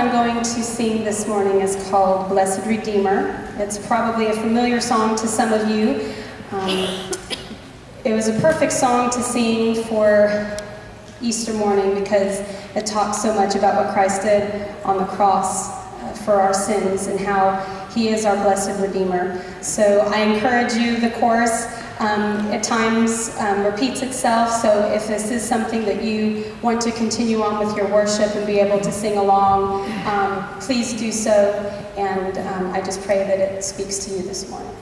I'm going to sing this morning is called Blessed Redeemer. It's probably a familiar song to some of you. It was a perfect song to sing for Easter morning because it talks so much about what Christ did on the cross for our sins and how He is our blessed Redeemer. So I encourage you, the chorus at times repeats itself, so if this is something that you want to continue on with your worship and be able to sing along, please do so, and I just pray that it speaks to you this morning.